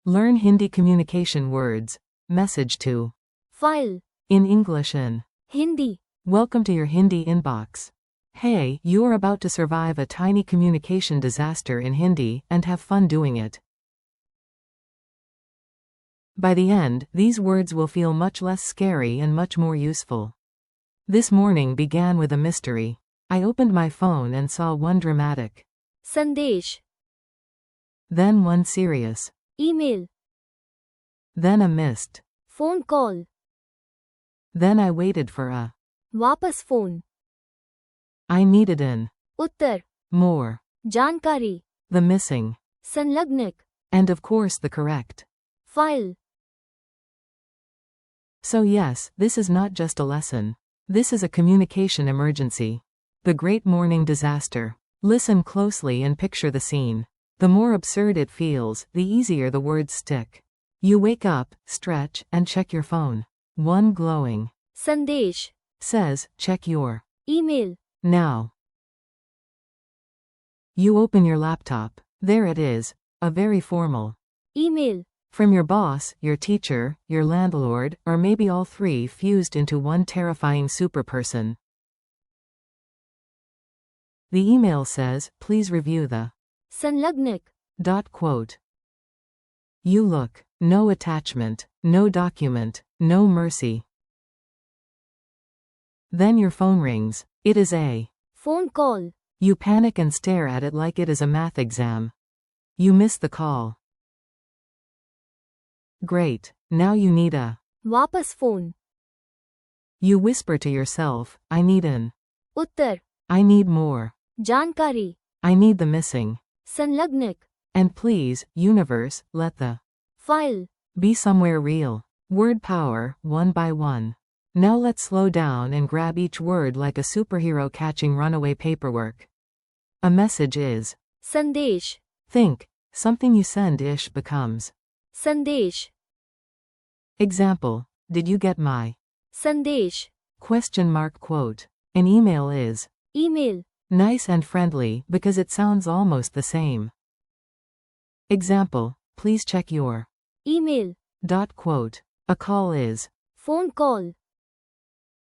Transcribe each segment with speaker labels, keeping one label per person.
Speaker 1: Learn Hindi communication words. Message to.
Speaker 2: File.
Speaker 1: In English in.
Speaker 2: Hindi.
Speaker 1: Welcome to your Hindi inbox. Hey, you are about to survive a tiny communication disaster in Hindi and have fun doing it. By the end, these words will feel much less scary and much more useful. This morning began with a mystery. I opened my phone and saw one dramatic.
Speaker 2: Sandesh.
Speaker 1: Then one serious.
Speaker 2: Email.
Speaker 1: Then a missed.
Speaker 2: Phone call.
Speaker 1: Then I waited for a.
Speaker 2: Wapas phone.
Speaker 1: I needed an.
Speaker 2: Uttar.
Speaker 1: More.
Speaker 2: Jankari.
Speaker 1: The missing.
Speaker 2: Sanlagnak.
Speaker 1: And of course the correct.
Speaker 2: File.
Speaker 1: So yes, this is not just a lesson. This is a communication emergency. The great morning disaster. Listen closely and picture the scene. The more absurd it feels, the easier the words stick. You wake up, stretch, and check your phone. One glowing.
Speaker 2: Sandesh.
Speaker 1: Says, check your.
Speaker 2: Email.
Speaker 1: Now. You open your laptop. There it is. A very formal.
Speaker 2: Email.
Speaker 1: From your boss, your teacher, your landlord, or maybe all three fused into one terrifying superperson. The email says, please review the.
Speaker 2: Sanlagnak.
Speaker 1: Quote. You look. No attachment. No document. No mercy. Then your phone rings. It is a.
Speaker 2: Phone call.
Speaker 1: You panic and stare at it like it is a math exam. You miss the call. Great. Now you need a.
Speaker 2: Wapas phone.
Speaker 1: You whisper to yourself, I need an.
Speaker 2: Uttar.
Speaker 1: I need more.
Speaker 2: Jankari.
Speaker 1: I need the missing.
Speaker 2: Sanlagnak.
Speaker 1: And please, universe, let the.
Speaker 2: File.
Speaker 1: Be somewhere real. Word power, one by one. Now let's slow down and grab each word like a superhero catching runaway paperwork. A message is.
Speaker 2: Sandesh.
Speaker 1: Think. Something you send-ish becomes.
Speaker 2: Sandesh.
Speaker 1: Example. Did you get my?
Speaker 2: Sandesh.
Speaker 1: Quote. An email is.
Speaker 2: Email.
Speaker 1: Nice and friendly because it sounds almost the same. Example. Please check your.
Speaker 2: Email.
Speaker 1: Quote. A call is.
Speaker 2: Phone call.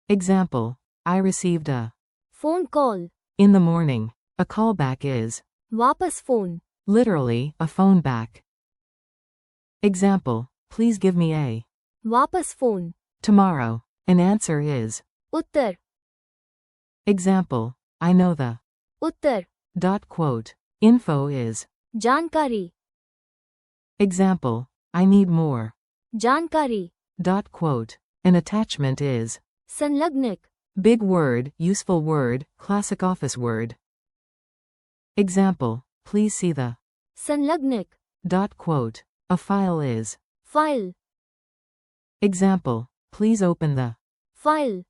Speaker 1: Example. I received a.
Speaker 2: Phone call.
Speaker 1: In the morning. A callback is.
Speaker 2: Wapas phone.
Speaker 1: Literally, a phone back. Example. Please give me a.
Speaker 2: Wapas phone.
Speaker 1: Tomorrow. An answer is.
Speaker 2: Uttar.
Speaker 1: Example. I know the.
Speaker 2: Uttar.
Speaker 1: Quote. Info is.
Speaker 2: Jankari.
Speaker 1: Example. I need more.
Speaker 2: Jankari.
Speaker 1: Quote. An attachment is.
Speaker 2: Sanlagnak.
Speaker 1: Big word, useful word, classic office word. Example. Please see the.
Speaker 2: Sanlagnak.
Speaker 1: Quote. A file is.
Speaker 2: File.
Speaker 1: Example. Please open the.
Speaker 2: File.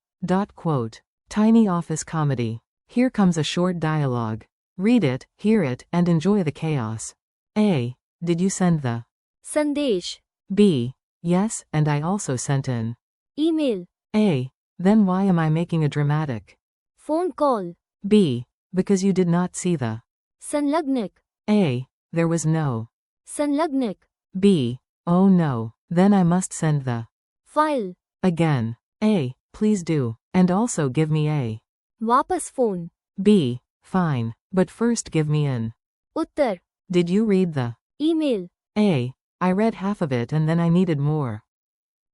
Speaker 1: Quote. Tiny office comedy. Here comes a short dialogue. Read it, hear it, and enjoy the chaos. A. Did you send the.
Speaker 2: Sandesh.
Speaker 1: B. Yes, and I also sent an.
Speaker 2: Email.
Speaker 1: A. Then why am I making a dramatic?
Speaker 2: Phone call.
Speaker 1: B. Because you did not see the.
Speaker 2: Sanlagnak.
Speaker 1: A. There was no.
Speaker 2: Sanlagnak.
Speaker 1: B. Oh no. Then I must send the.
Speaker 2: File.
Speaker 1: Again. A. Please do. And also give me a.
Speaker 2: Wapas phone.
Speaker 1: B. Fine. But first give me an.
Speaker 2: Uttar.
Speaker 1: Did you read the.
Speaker 2: Email.
Speaker 1: A. I read half of it and then I needed more.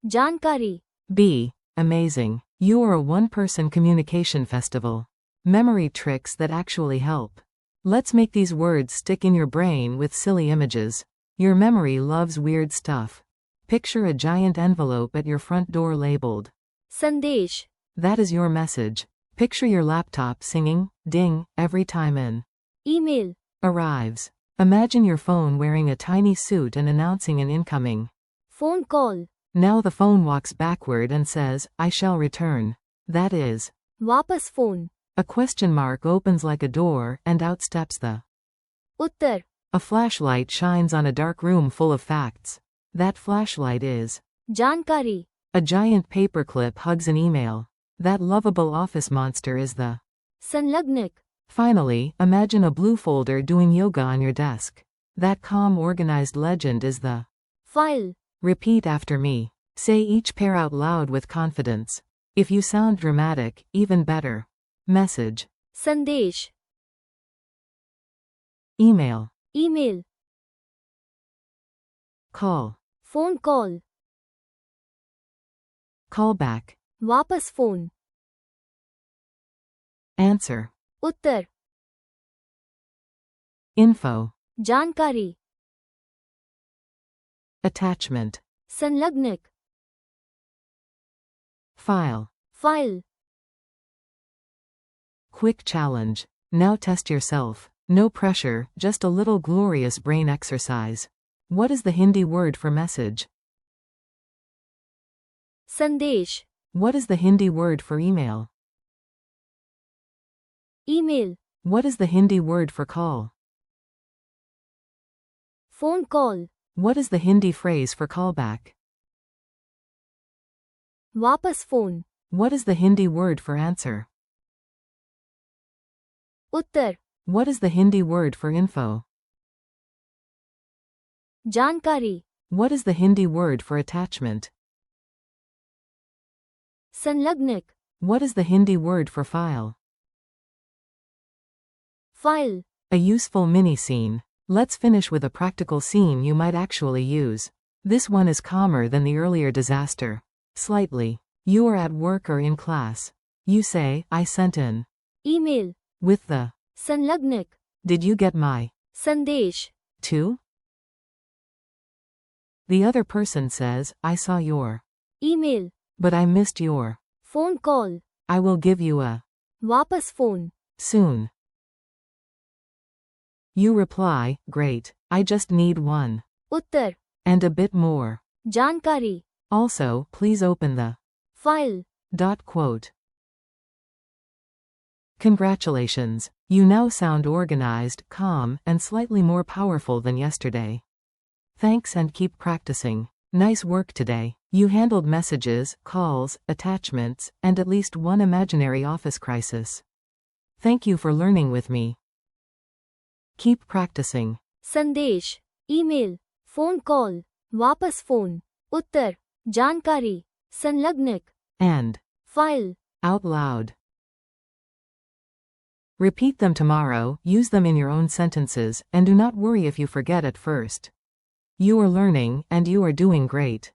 Speaker 2: Jankari.
Speaker 1: B. Amazing. You are a one-person communication festival. Memory tricks that actually help. Let's make these words stick in your brain with silly images. Your memory loves weird stuff. Picture a giant envelope at your front door labeled.
Speaker 2: Sandesh.
Speaker 1: That is your message. Picture your laptop singing, ding, every time an.
Speaker 2: Email.
Speaker 1: Arrives. Imagine your phone wearing a tiny suit and announcing an incoming.
Speaker 2: Phone call.
Speaker 1: Now the phone walks backward and says, I shall return. That is.
Speaker 2: Wapas phone.
Speaker 1: A question mark opens like a door and out steps the.
Speaker 2: Uttar.
Speaker 1: A flashlight shines on a dark room full of facts. That flashlight is.
Speaker 2: Jankari.
Speaker 1: A giant paperclip hugs an email. That lovable office monster is the.
Speaker 2: Sanlagnak.
Speaker 1: Finally, imagine a blue folder doing yoga on your desk. That calm organized legend is the.
Speaker 2: File.
Speaker 1: Repeat after me. Say each pair out loud with confidence. If you sound dramatic, even better. Message.
Speaker 2: संदेश.
Speaker 1: Email.
Speaker 2: Email.
Speaker 1: Call.
Speaker 2: Phone call.
Speaker 1: Callback.
Speaker 2: वापस phone.
Speaker 1: Answer.
Speaker 2: उत्तर.
Speaker 1: Info.
Speaker 2: जानकारी.
Speaker 1: Attachment.
Speaker 2: संलग्नक.
Speaker 1: File.
Speaker 2: File.
Speaker 1: Quick challenge. Now test yourself. No pressure, just a little glorious brain exercise. What is the Hindi word for message?
Speaker 2: संदेश.
Speaker 1: What is the Hindi word for email?
Speaker 2: Email.
Speaker 1: What is the Hindi word for call?
Speaker 2: Phone call.
Speaker 1: What is the Hindi phrase for callback?
Speaker 2: वापस phone.
Speaker 1: What is the Hindi word for answer?
Speaker 2: Uttar.
Speaker 1: What is the Hindi word for info?
Speaker 2: जानकारी.
Speaker 1: What is the Hindi word for attachment?
Speaker 2: संलग्नक.
Speaker 1: What is the Hindi word for file?
Speaker 2: File.
Speaker 1: A useful mini scene. Let's finish with a practical scene you might actually use. This one is calmer than the earlier disaster. Slightly. You are at work or in class. You say, I sent in.
Speaker 2: Email.
Speaker 1: With the.
Speaker 2: संलग्नक.
Speaker 1: Did you get my?
Speaker 2: संदेश.
Speaker 1: Too? The other person says, I saw your.
Speaker 2: Email.
Speaker 1: But I missed your.
Speaker 2: Phone call.
Speaker 1: I will give you a.
Speaker 2: वापस phone.
Speaker 1: Soon. You reply, great, I just need one.
Speaker 2: Uttar.
Speaker 1: And a bit more.
Speaker 2: जानकारी.
Speaker 1: Also, please open the.
Speaker 2: File.
Speaker 1: Quote. Congratulations. You now sound organized, calm, and slightly more powerful than yesterday. Thanks and keep practicing. Nice work today. You handled messages, calls, attachments, and at least one imaginary office crisis. Thank you for learning with me. Keep practicing.
Speaker 2: संदेश. Email. Phone call. वापस phone. उत्तर. जानकारी. संलग्नक.
Speaker 1: And.
Speaker 2: File.
Speaker 1: Out loud. Repeat them tomorrow, use them in your own sentences, and do not worry if you forget at first. You are learning, and you are doing great.